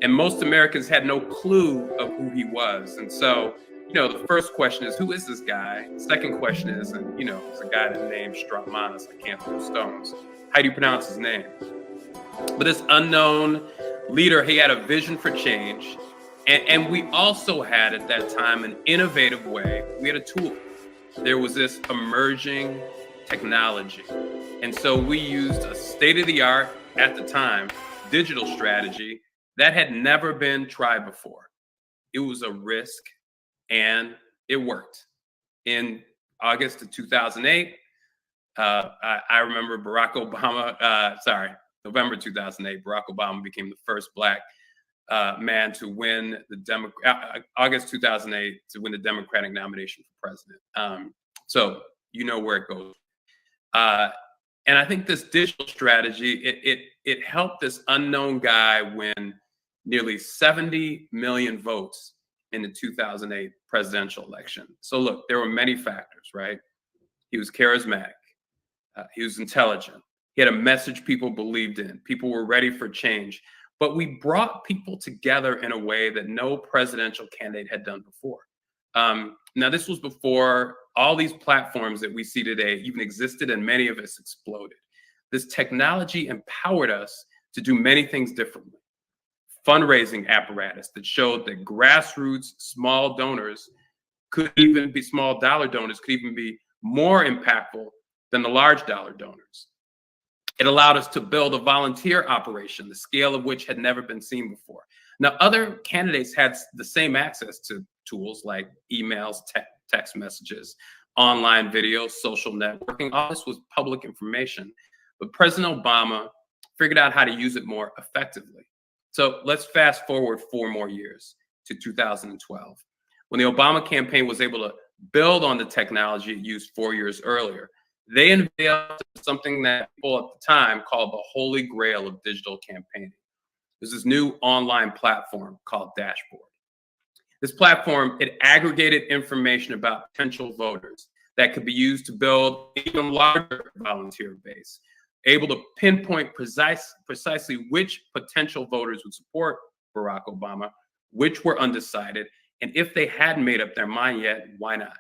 And most Americans had no clue of who he was. And so, the first question is, who is this guy? Second question is, and it's a guy that named Straumanis, I can't throw stones. How do you pronounce his name? But this unknown leader, he had a vision for change. And we also had at that time an innovative way. We had a tool. There was this emerging technology. And so we used a state-of-the-art, at the time, digital strategy that had never been tried before. It was a risk, and it worked. In August of 2008, I remember November 2008, Barack Obama became the first Black man to win August 2008 to win the Democratic nomination for president. So where it goes. And I think this digital strategy, it helped this unknown guy win nearly 70 million votes in the 2008 presidential election. So look, there were many factors, right? He was charismatic. He was intelligent. He had a message people believed in. People were ready for change. But we brought people together in a way that no presidential candidate had done before. Now, this was before all these platforms that we see today even existed, and many of us exploded. This technology empowered us to do many things differently. Fundraising apparatus that showed that grassroots small donors small dollar donors could even be more impactful than the large dollar donors. It allowed us to build a volunteer operation, the scale of which had never been seen before. Now, other candidates had the same access to tools like emails, text messages, online videos, social networking. All this was public information. But President Obama figured out how to use it more effectively. So let's fast forward 4 more years to 2012, when the Obama campaign was able to build on the technology it used 4 years earlier. They unveiled something that people at the time called the holy grail of digital campaigning. There's this new online platform called Dashboard. This platform, it aggregated information about potential voters that could be used to build an even larger volunteer base, able to pinpoint precisely which potential voters would support Barack Obama, which were undecided, and if they hadn't made up their mind yet, why not?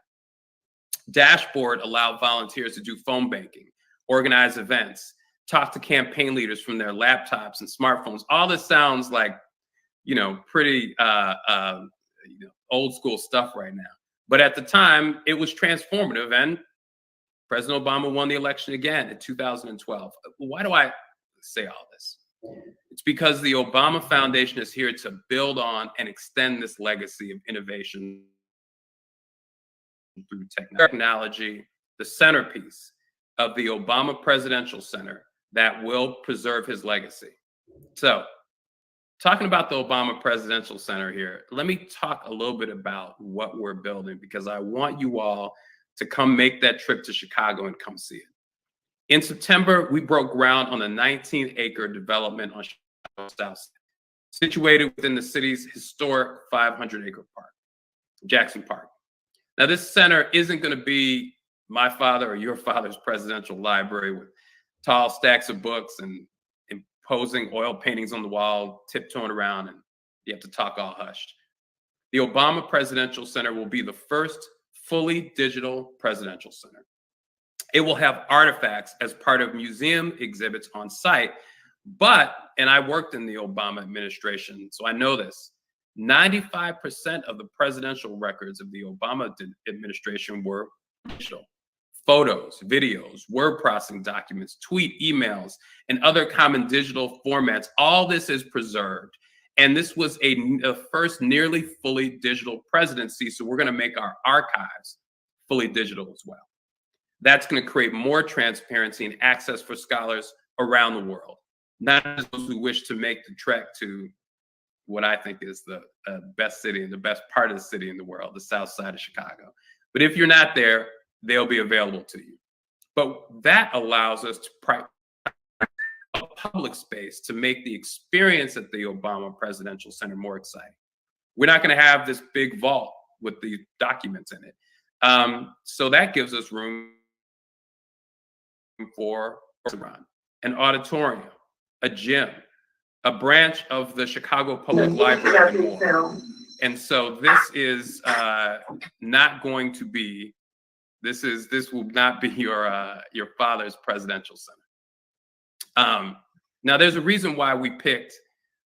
Dashboard allowed volunteers to do phone banking, organize events, talk to campaign leaders from their laptops and smartphones. All this sounds like, pretty old school stuff right now. But at the time, it was transformative, and President Obama won the election again in 2012. Why do I say all this? It's because the Obama Foundation is here to build on and extend this legacy of innovation through technology, the centerpiece of the Obama Presidential Center that will preserve his legacy. So, talking about the Obama Presidential Center here, let me talk a little bit about what we're building, because I want you all to come make that trip to Chicago and come see it. In September, we broke ground on a 19-acre development on Chicago's south side, situated within the city's historic 500-acre park, Jackson Park. Now, this center isn't going to be my father or your father's presidential library with tall stacks of books and imposing oil paintings on the wall, tiptoeing around, and you have to talk all hushed. The Obama Presidential Center will be the first fully digital presidential center. It will have artifacts as part of museum exhibits on site, and I worked in the Obama administration, so I know this, 95% of the presidential records of the Obama administration were digital. Photos, videos, word processing documents, tweet, emails, and other common digital formats. All this is preserved. And this was a first nearly fully digital presidency. So we're going to make our archives fully digital as well. That's going to create more transparency and access for scholars around the world, not just those who wish to make the trek to what I think is the best city and the best part of the city in the world, the south side of Chicago. But if you're not there, they'll be available to you. But that allows us to practice a public space to make the experience at the Obama Presidential Center more exciting. We're not going to have this big vault with the documents in it. So that gives us room for an auditorium, a gym, a branch of the Chicago Public Library and more. And so this is not going to be, this will not be your father's presidential center. Now, there's a reason why we picked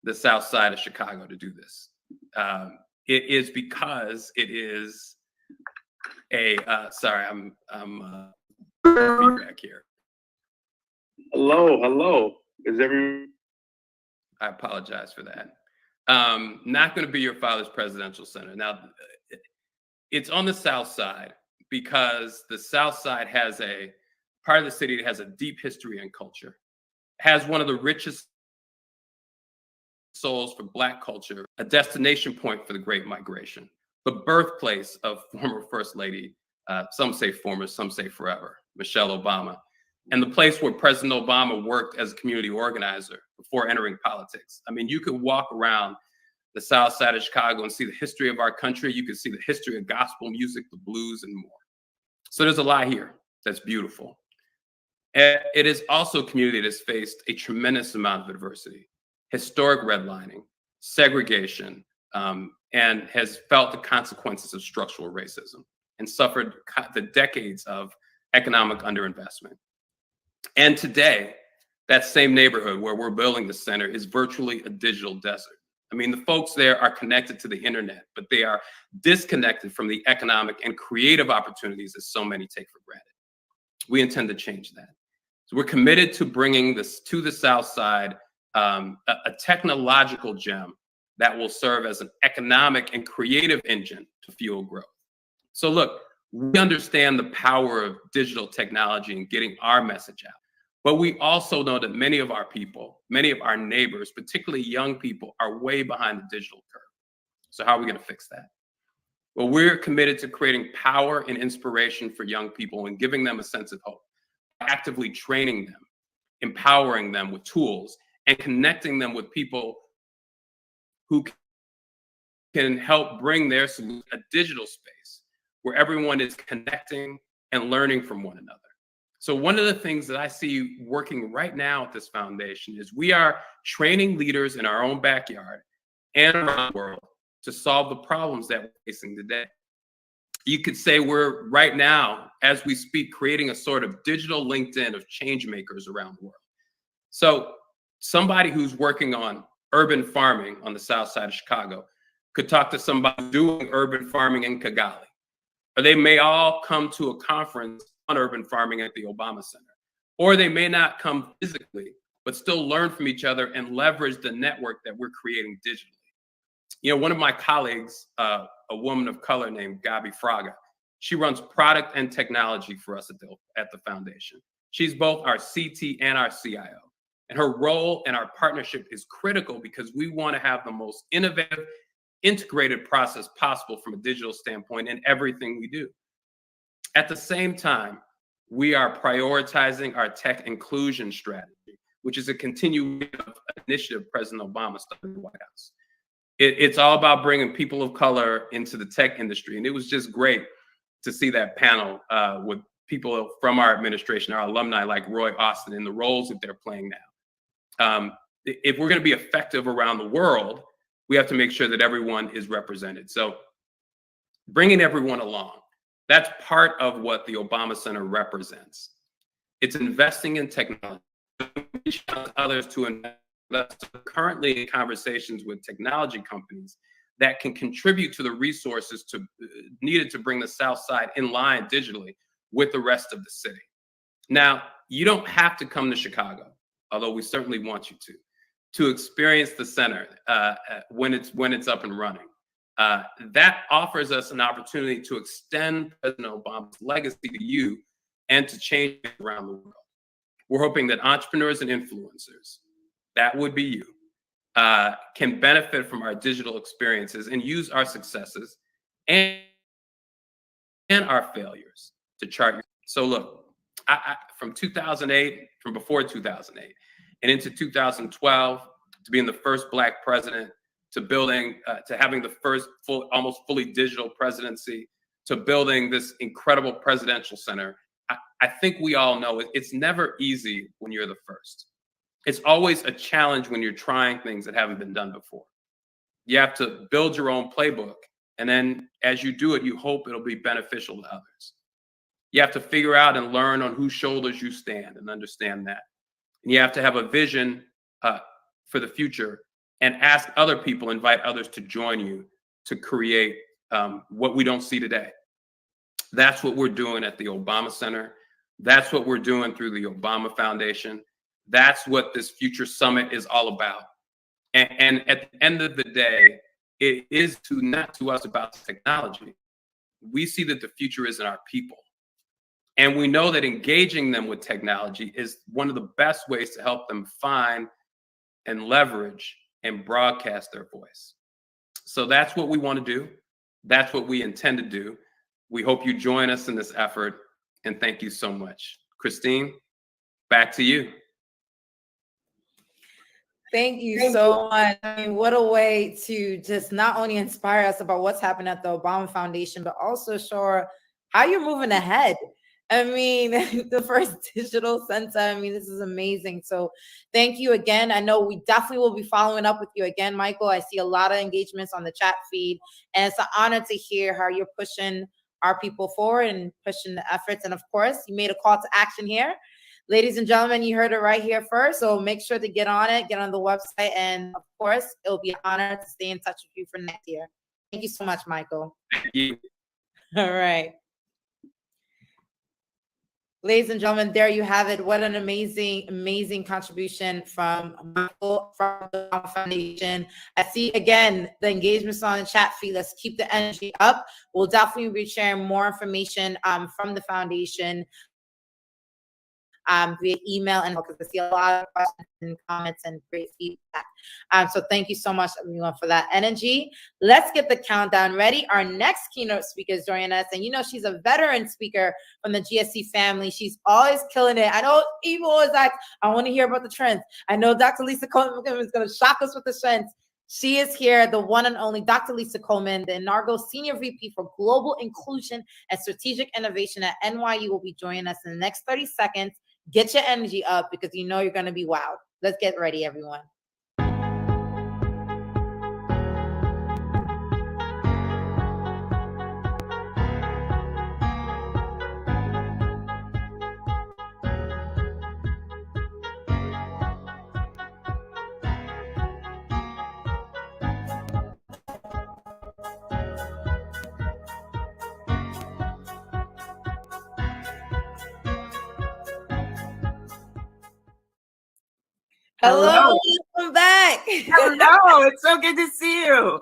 the South Side of Chicago to do this. It is because it is a sorry, I'm feedback here. Hello. Is everyone? I apologize for that. Not going to be your father's presidential center. Now, it's on the South Side because the South Side has a part of the city that has a deep history and culture, has one of the richest souls for Black culture, a destination point for the Great Migration, the birthplace of former First Lady, some say former, some say forever, Michelle Obama, and the place where President Obama worked as a community organizer before entering politics. I mean, you could walk around the South Side of Chicago and see the history of our country. You can see the history of gospel music, the blues, and more. So there's a lot here that's beautiful. And it is also a community that's faced a tremendous amount of adversity, historic redlining, segregation, and has felt the consequences of structural racism and suffered the decades of economic underinvestment. And today, that same neighborhood where we're building the center is virtually a digital desert. I mean, the folks there are connected to the internet, but they are disconnected from the economic and creative opportunities that so many take for granted. We intend to change that. So we're committed to bringing this to the South Side, a technological gem that will serve as an economic and creative engine to fuel growth. So look, we understand the power of digital technology and getting our message out. But we also know that many of our people, many of our neighbors, particularly young people, are way behind the digital curve. So how are we going to fix that? Well, we're committed to creating power and inspiration for young people and giving them a sense of hope, actively training them, empowering them with tools, and connecting them with people who can help bring their solution a digital space where everyone is connecting and learning from one another. So one of the things that I see working right now at this foundation is we are training leaders in our own backyard and around the world to solve the problems that we're facing today. You could say we're right now, as we speak, creating a sort of digital LinkedIn of change makers around the world. So somebody who's working on urban farming on the South Side of Chicago could talk to somebody doing urban farming in Kigali, or they may all come to a conference on urban farming at the Obama Center. Or they may not come physically, but still learn from each other and leverage the network that we're creating digitally. You know, one of my colleagues, a woman of color named Gabi Fraga, she runs product and technology for us at the foundation. She's both our CT and our CIO. And her role and our partnership is critical because we want to have the most innovative, integrated process possible from a digital standpoint in everything we do. At the same time, we are prioritizing our tech inclusion strategy, which is a continuation of an initiative President Obama started in the White House. It's all about bringing people of color into the tech industry. And it was just great to see that panel with people from our administration, our alumni like Roy Austin, and the roles that they're playing now. If we're going to be effective around the world, we have to make sure that everyone is represented. So bringing everyone along. That's part of what the Obama Center represents. It's investing in technology, others to invest. Currently in conversations with technology companies that can contribute to the resources needed to bring the South Side in line digitally with the rest of the city. Now, you don't have to come to Chicago, although we certainly want you to experience the center when it's up and running. That offers us an opportunity to extend President Obama's legacy to you and to change it around the world. We're hoping that entrepreneurs and influencers, that would be you, can benefit from our digital experiences and use our successes and our failures to chart. So look, from 2008, from before 2008, and into 2012, to being the first Black president, to building, to having the first almost fully digital presidency, to building this incredible presidential center. I think we all know it's never easy when you're the first. It's always a challenge when you're trying things that haven't been done before. You have to build your own playbook. And then as you do it, you hope it'll be beneficial to others. You have to figure out and learn on whose shoulders you stand and understand that. And you have to have a vision for the future and ask other people, invite others to join you to create what we don't see today. That's what we're doing at the Obama Center. That's what we're doing through the Obama Foundation. That's what this Future Summit is all about. And at the end of the day, it is not to us about technology. We see that the future is in our people. And we know that engaging them with technology is one of the best ways to help them find and leverage and broadcast their voice. So that's what we want to do. That's what we intend to do. We hope you join us in this effort. And thank you so much. Christine, back to you. Thank you so much. I mean, what a way to just not only inspire us about what's happening at the Obama Foundation, but also show how you're moving ahead. I mean, the first digital center, I mean, this is amazing. So thank you again. I know we definitely will be following up with you again, Michael. I see a lot of engagements on the chat feed, and it's an honor to hear how you're pushing our people forward and pushing the efforts. And of course, you made a call to action here. Ladies and gentlemen, you heard it right here first. So make sure to get on it, get on the website. And of course, it'll be an honor to stay in touch with you for next year. Thank you so much, Michael. Thank you. All right. Ladies and gentlemen, there you have it. What an amazing, amazing contribution from Michael from the Foundation. I see, again, the engagements on the chat feed. Let's keep the energy up. We'll definitely be sharing more information from the foundation via email, and because I see a lot of questions and comments and great feedback. So thank you so much, everyone, for that energy. Let's get the countdown ready. Our next keynote speaker is joining us, and you know she's a veteran speaker from the GSC family. She's always killing it. I know people always ask, I want to hear about the trends. I know Dr. Lisa Coleman is going to shock us with the trends. She is here, the one and only Dr. Lisa Coleman, the inaugural Senior VP for Global Inclusion and Strategic Innovation at NYU, will be joining us in the next 30 seconds. Get your energy up because you know you're going to be wowed. Let's get ready, everyone. Hello, welcome back. Hello, it's so good to see you.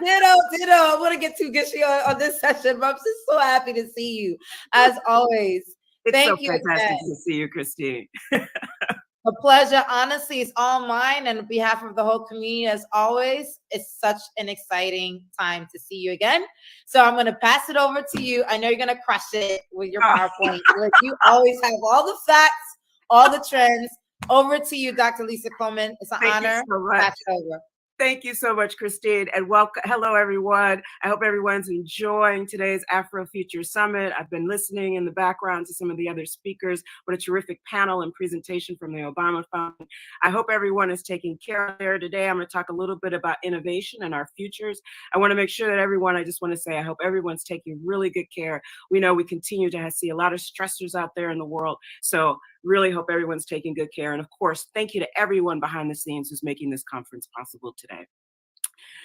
Ditto. I want to get too gushy on this session, but I'm just so happy to see you, as always. Thank you. Fantastic to see you, Christine. A pleasure. Honestly, it's all mine, and on behalf of the whole community, as always, it's such an exciting time to see you again. So I'm going to pass it over to you. I know you're going to crush it with your PowerPoint. Like you always have all the facts, all the trends. Over to you, Dr. Lisa Coleman. It's an honor. Pass it over. Thank you so much, Christine, and welcome. Hello, everyone. I hope everyone's enjoying today's Afro Future Summit. I've been listening in the background to some of the other speakers. What a terrific panel and presentation from the Obama Foundation. I hope everyone is taking care there today. I'm going to talk a little bit about innovation and our futures. I want to make sure that everyone, I just want to say, I hope everyone's taking really good care. We know we continue to see a lot of stressors out there in the world. So really hope everyone's taking good care. And of course, thank you to everyone behind the scenes who's making this conference possible today.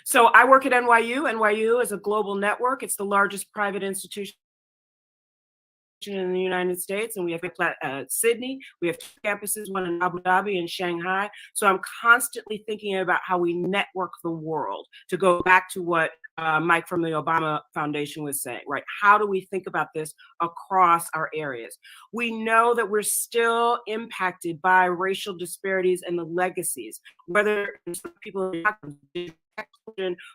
So I work at NYU. NYU is a global network. It's the largest private institution in the United States, and we have Sydney. We have 2 campuses, one in Abu Dhabi and Shanghai. So I'm constantly thinking about how we network the world, to go back to what Mike from the Obama Foundation was saying, right? How do we think about this across our areas? We know that we're still impacted by racial disparities and the legacies, whether people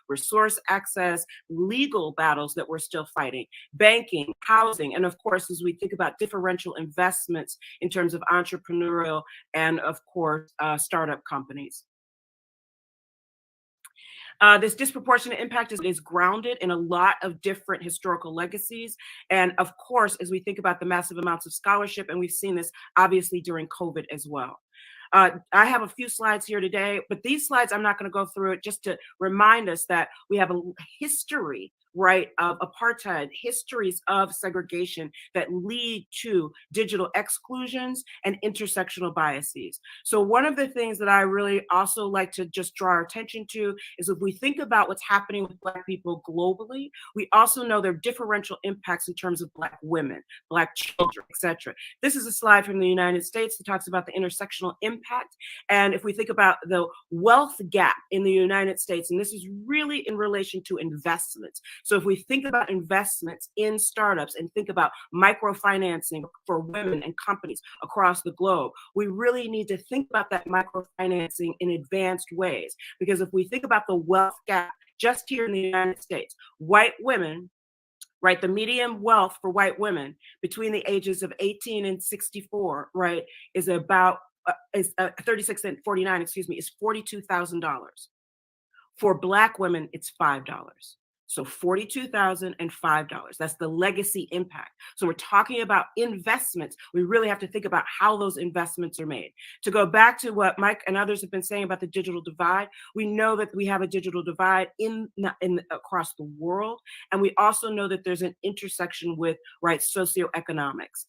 resource access, legal battles that we're still fighting, banking, housing, and of course, as we think about differential investments in terms of entrepreneurial and of course, startup companies. This disproportionate impact is grounded in a lot of different historical legacies. And of course, as we think about the massive amounts of scholarship, and we've seen this obviously during COVID as well. I have a few slides here today, but these slides, I'm not going to go through it, just to remind us that we have a history, right, of apartheid, histories of segregation that lead to digital exclusions and intersectional biases. So one of the things that I really also like to just draw our attention to is, if we think about what's happening with Black people globally, we also know there are differential impacts in terms of Black women, Black children, etc. This is a slide from the United States that talks about the intersectional impact. And if we think about the wealth gap in the United States, and this is really in relation to investments. So if we think about investments in startups and think about microfinancing for women and companies across the globe, we really need to think about that microfinancing in advanced ways. Because if we think about the wealth gap just here in the United States, white women, right, the median wealth for white women between the ages of 18 and 64, right, is about 36 and 49, excuse me, is $42,000. For Black women, it's $5. So $42,000 and $5. That's the legacy impact. So we're talking about investments. We really have to think about how those investments are made. To go back to what Mike and others have been saying about the digital divide, we know that we have a digital divide across the world. And we also know that there's an intersection with, right, socioeconomics.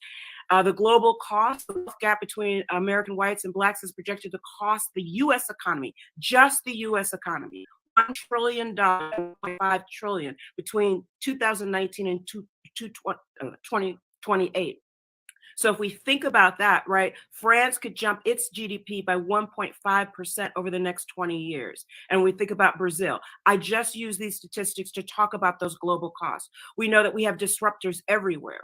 The global cost, the wealth gap between American whites and Blacks, is projected to cost the US economy, just the US economy, $1 trillion, $1.5 trillion between 2019 and 2028. So if we think about that, right, France could jump its GDP by 1.5% over the next 20 years. And we think about Brazil. I just use these statistics to talk about those global costs. We know that we have disruptors everywhere,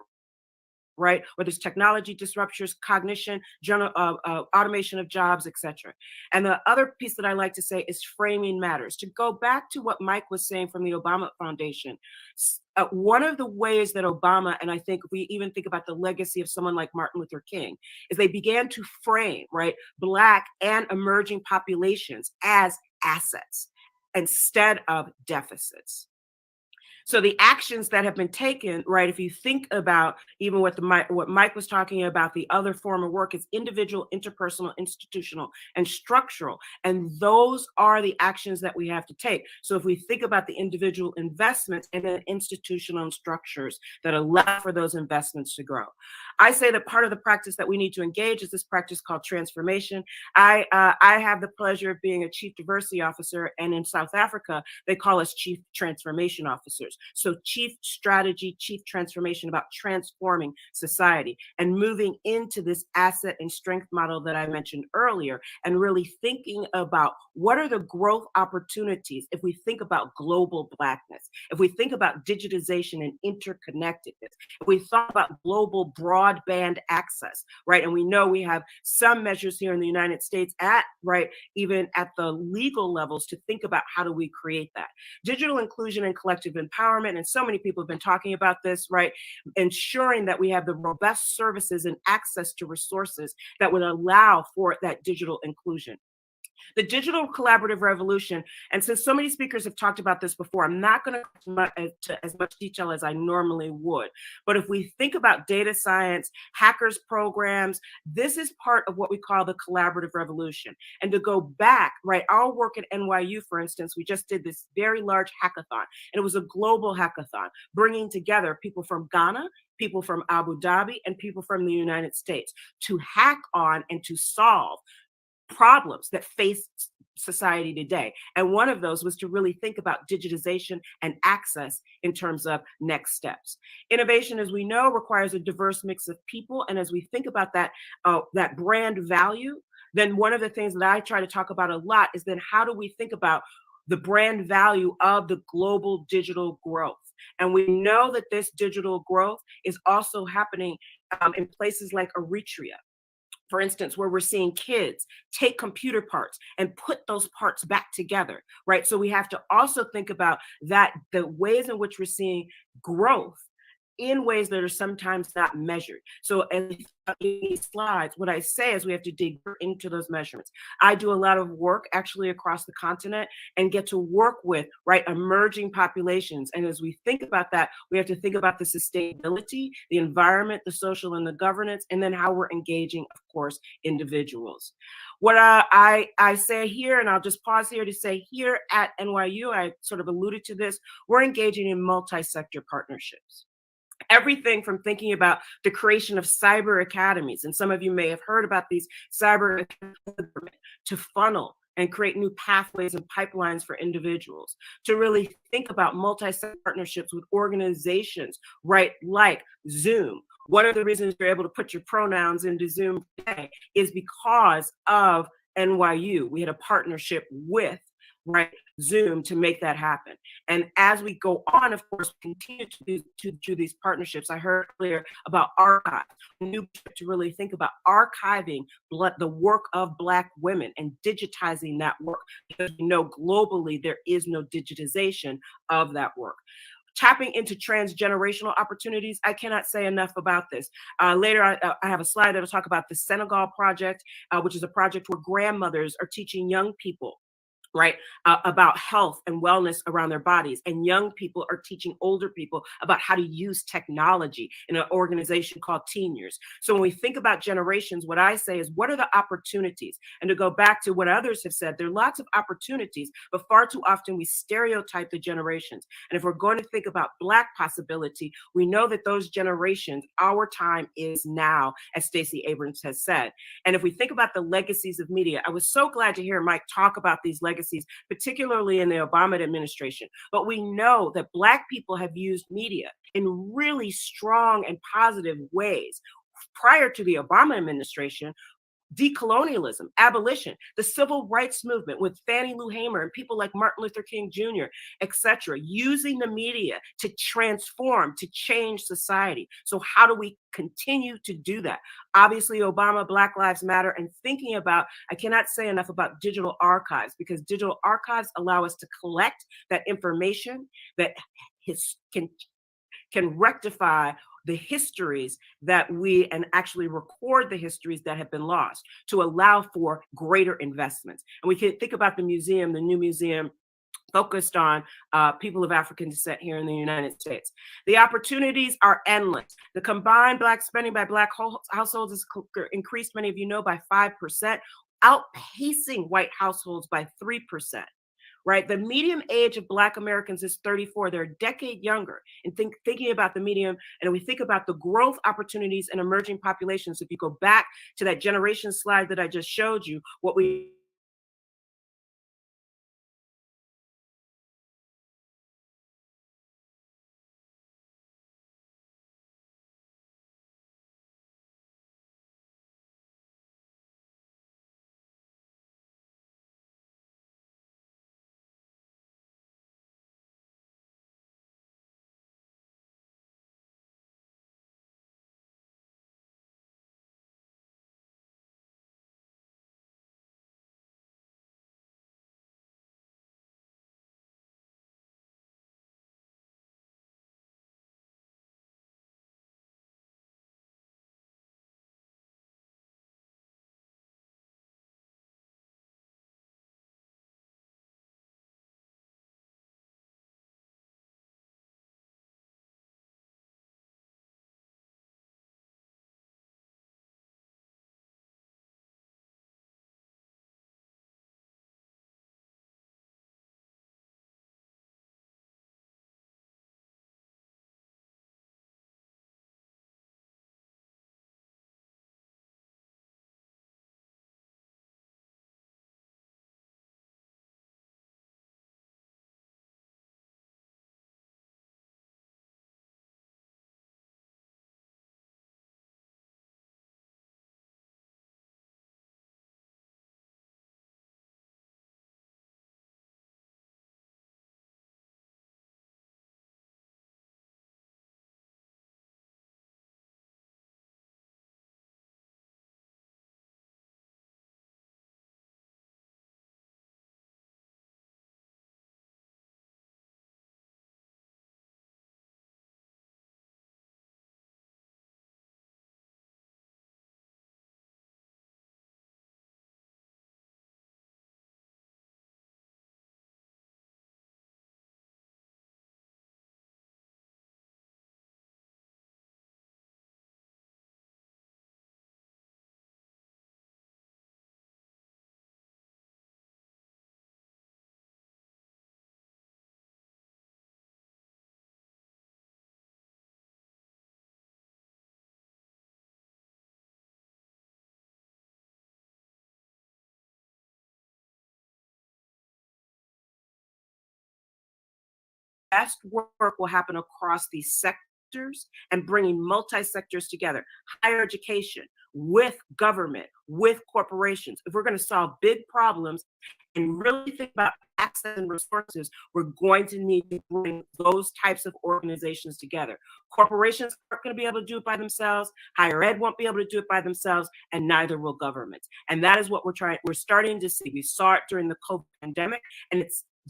right? Whether it's technology disruptors, cognition, automation of jobs, etc. And the other piece that I like to say is framing matters. To go back to what Mike was saying from the Obama Foundation, one of the ways that Obama, and I think if we even think about the legacy of someone like Martin Luther King, is they began to frame, right, Black and emerging populations as assets instead of deficits. So the actions that have been taken, right, if you think about even what Mike was talking about, the other form of work is individual, interpersonal, institutional, and structural. And those are the actions that we have to take. So if we think about the individual investments and then institutional structures that allow for those investments to grow. I say that part of the practice that we need to engage is this practice called transformation. I have the pleasure of being a chief diversity officer, and in South Africa, they call us chief transformation officers. So chief strategy, chief transformation, about transforming society and moving into this asset and strength model that I mentioned earlier, and really thinking about what are the growth opportunities if we think about global Blackness, if we think about digitization and interconnectedness, if we thought about global broadband access, right? And we know we have some measures here in the United States even at the legal levels to think about how do we create that. Digital inclusion and collective empowerment, and so many people have been talking about this, right? Ensuring that we have the robust services and access to resources that would allow for that digital inclusion. The digital collaborative revolution, and since so many speakers have talked about this before, I'm not going to go into as much detail as I normally would. But if we think about data science, hackers programs, this is part of what we call the collaborative revolution. And to go back, right, our work at NYU, for instance, we just did this very large hackathon, and it was a global hackathon, bringing together people from Ghana, people from Abu Dhabi, and people from the United States to hack on and to solve problems that face society today. And one of those was to really think about digitization and access in terms of next steps. Innovation, as we know, requires a diverse mix of people. And as we think about that, that brand value, then one of the things that I try to talk about a lot is then how do we think about the brand value of the global digital growth? And we know that this digital growth is also happening in places like Eritrea, for instance, where we're seeing kids take computer parts and put those parts back together, right? So we have to also think about that, the ways in which we're seeing growth in ways that are sometimes not measured. So in these slides, what I say is we have to dig into those measurements. I do a lot of work actually across the continent and get to work with, right, emerging populations. And as we think about that, we have to think about the sustainability, the environment, the social and the governance, and then how we're engaging, of course, individuals. What I say here, and I'll just pause here to say here at NYU, I sort of alluded to this, we're engaging in multi-sector partnerships. Everything from thinking about the creation of cyber academies, and some of you may have heard about these cyber academies, to funnel and create new pathways and pipelines for individuals, to really think about multi-sector partnerships with organizations, right, like Zoom. One of the reasons you're able to put your pronouns into Zoom today is because of NYU. We had a partnership with, right, Zoom to make that happen. And as we go on, of course, continue to do these partnerships. I heard earlier about archive, to really think about archiving the work of Black women and digitizing that work, because we know globally there is no digitization of that work. Tapping into transgenerational opportunities, I cannot say enough about this. Later, I have a slide that will talk about the Senegal Project, which is a project where grandmothers are teaching young people, right, about health and wellness around their bodies. And young people are teaching older people about how to use technology in an organization called Teen Years. So when we think about generations, what I say is, what are the opportunities? And to go back to what others have said, there are lots of opportunities, but far too often we stereotype the generations. And if we're going to think about Black possibility, we know that those generations, our time is now, as Stacey Abrams has said. And if we think about the legacies of media, I was so glad to hear Mike talk about these legacies, particularly in the Obama administration. But we know that Black people have used media in really strong and positive ways prior to the Obama administration. Decolonialism, abolition, the civil rights movement with Fannie Lou Hamer and people like Martin Luther King Jr., etc., using the media to transform, to change society. So how do we continue to do that? Obviously, Obama, Black Lives Matter, and thinking about, I cannot say enough about digital archives, because digital archives allow us to collect that information that can rectify the histories that and actually record the histories that have been lost, to allow for greater investments. And we can think about the museum, the new museum focused on people of African descent here in the United States. The opportunities are endless. The combined Black spending by Black households has increased, many of you know, by 5%, outpacing white households by 3%. Right? The median age of Black Americans is 34. They're a decade younger. And thinking about the medium, and we think about the growth opportunities in emerging populations. If you go back to that generation slide that I just showed you, what we best work will happen across these sectors and bringing multi-sectors together. Higher education, with government, with corporations. If we're going to solve big problems and really think about access and resources, we're going to need to bring those types of organizations together. Corporations aren't going to be able to do it by themselves. Higher ed won't be able to do it by themselves, and neither will governments. And that is what we're starting to see. We saw it during the COVID pandemic, and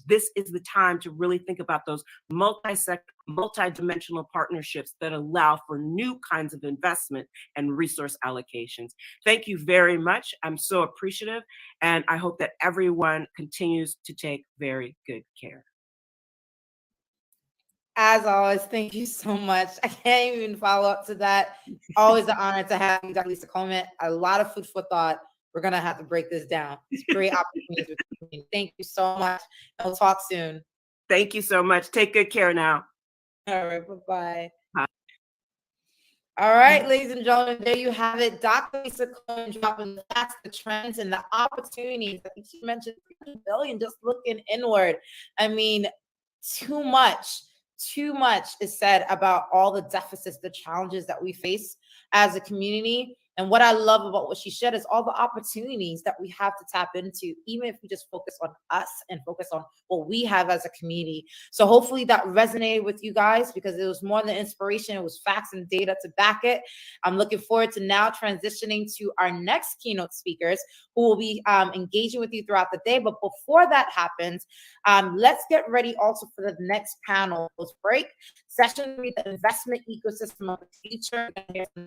this is the time to really think about those multi-sector, multi-dimensional partnerships that allow for new kinds of investment and resource allocations. Thank you very much. I'm so appreciative, and I hope that everyone continues to take very good care. As always, thank you so much. I can't even follow up to that. Always an honor to have you, Dr. Lisa Coleman. A lot of food for thought. We're going to have to break this down. It's a great opportunity. Thank you so much. And we'll talk soon. Thank you so much. Take good care now. All right. Bye-bye. Bye. All right, ladies and gentlemen, there you have it. Dr. Lisa Coleman dropping the facts, the trends, and the opportunities. I think she mentioned 300 billion just looking inward. I mean, too much is said about all the deficits, the challenges that we face as a community. And what I love about what she shared is all the opportunities that we have to tap into, even if we just focus on us and focus on what we have as a community. So hopefully that resonated with you guys, because it was more than inspiration. It was facts and data to back it. I'm looking forward to now transitioning to our next keynote speakers, who will be engaging with you throughout the day. But before that happens, let's get ready also for the next panel break. Session 3, the investment ecosystem of the future.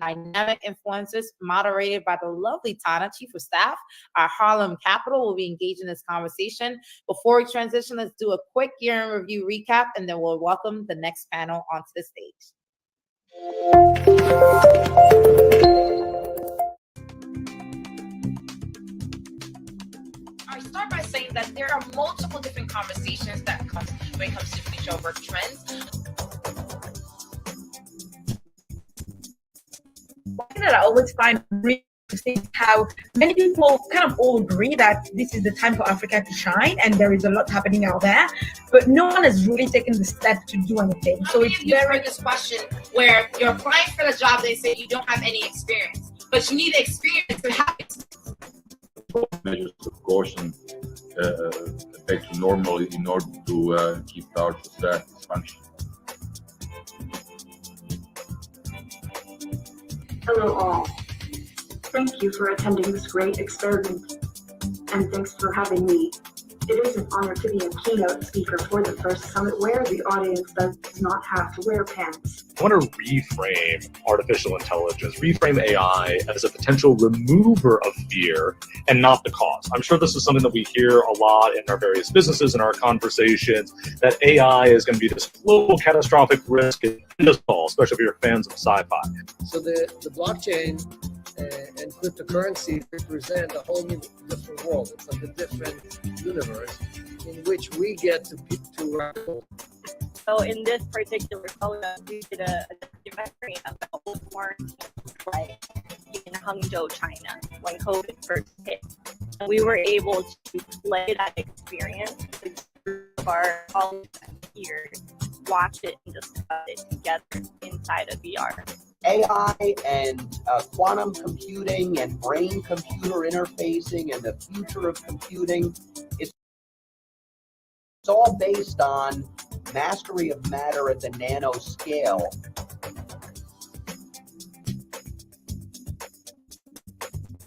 Dynamic influencers, moderated by the lovely Tana, Chief of Staff. Our Harlem Capital will be engaged in this conversation. Before we transition, let's do a quick year in review recap, and then we'll welcome the next panel onto the stage. I start by saying that there are multiple different conversations that come when it comes to future work trends. One thing that I always find really interesting is how many people kind of all agree that this is the time for Africa to shine and there is a lot happening out there, but no one has really taken the step to do anything. So it's very this question where you're applying for the job, they say you don't have any experience, but you need the experience to have experience. Measures of caution back to normal in order to keep our society functioning. Hello all. Thank you for attending this great experiment, and thanks for having me. It is an honor to be a keynote speaker for the first summit where the audience does not have to wear pants. I want to reframe artificial intelligence, reframe AI as a potential remover of fear and not the cause. I'm sure this is something that we hear a lot in our various businesses and our conversations, that AI is going to be this global catastrophic risk in us all, especially if you're fans of sci-fi. So the blockchain and cryptocurrency represent a whole new different world. It's like a different universe in which we get to So in this particular program, we did a documentary about quarantine like in Hangzhou, China, when COVID first hit. And we were able to play that experience with our colleagues here, watch it and discuss it together inside of VR. AI and quantum computing and brain-computer interfacing and the future of computing, it's all based on mastery of matter at the nano scale.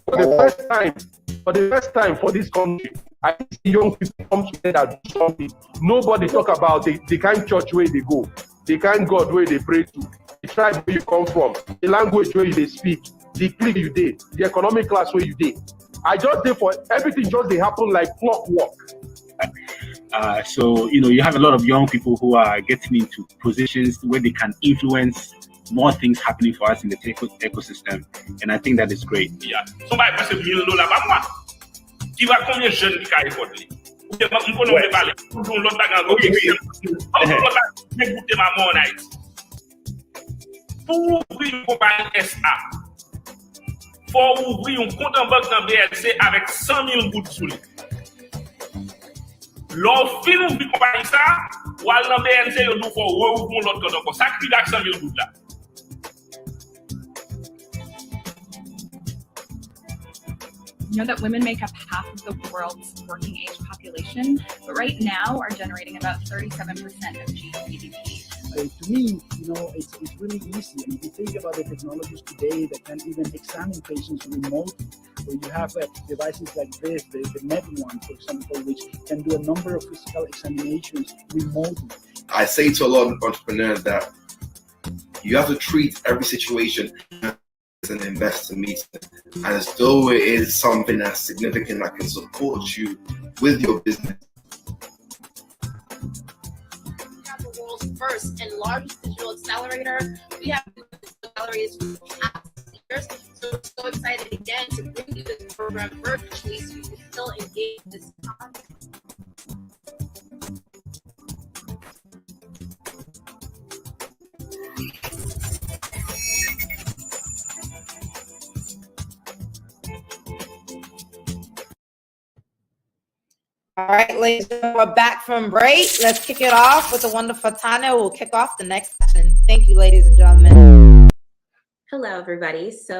For the first time for this country, I see young people come together do something. Nobody talk about the kind church where they go, the kind God where they pray to, the tribe where you come from, the language where they speak, the clique you did, the economic class where you did. I just did for everything just they happen like clockwork. So you have a lot of young people who are getting into positions where they can influence more things happening for us in the tech ecosystem, and I think that is great. Yeah. Somebody passe $1,000 par mois. Qui va combien de jeunes qui carrent pour lui? Ou bien on peut parler. Pour l'autre bagarre. Écoutez ma monnaie. Pour ouvrir une compagnie SA, faut ouvrir un compte en banque dans BLC avec 100 000 gouttes sous lui. L'offre ouvrir une compagnie ça, Ou al nan BNC, yo dou fò rouvre moun lot kote anko. Sak pi dak 100,000 gout la. You know that women make up half of the world's working age population, but right now are generating about 37% of GDP. To me, it's really easy. And if you think about the technologies today that can even examine patients remotely, where you have devices like this, the Med one, for example, which can do a number of physical examinations remotely. I say to a lot of entrepreneurs that you have to treat every situation as an investor meeting, as though it is something that's significant that can support you with your business. First and largest digital accelerator. We have been accelerators for the past years, so we're so excited again to bring you this program virtually so you can still engage this content. All right, ladies and gentlemen, we're back from break. Let's kick it off with the wonderful Tanya. We'll kick off the next session. Thank you, ladies and gentlemen. Hello, everybody. So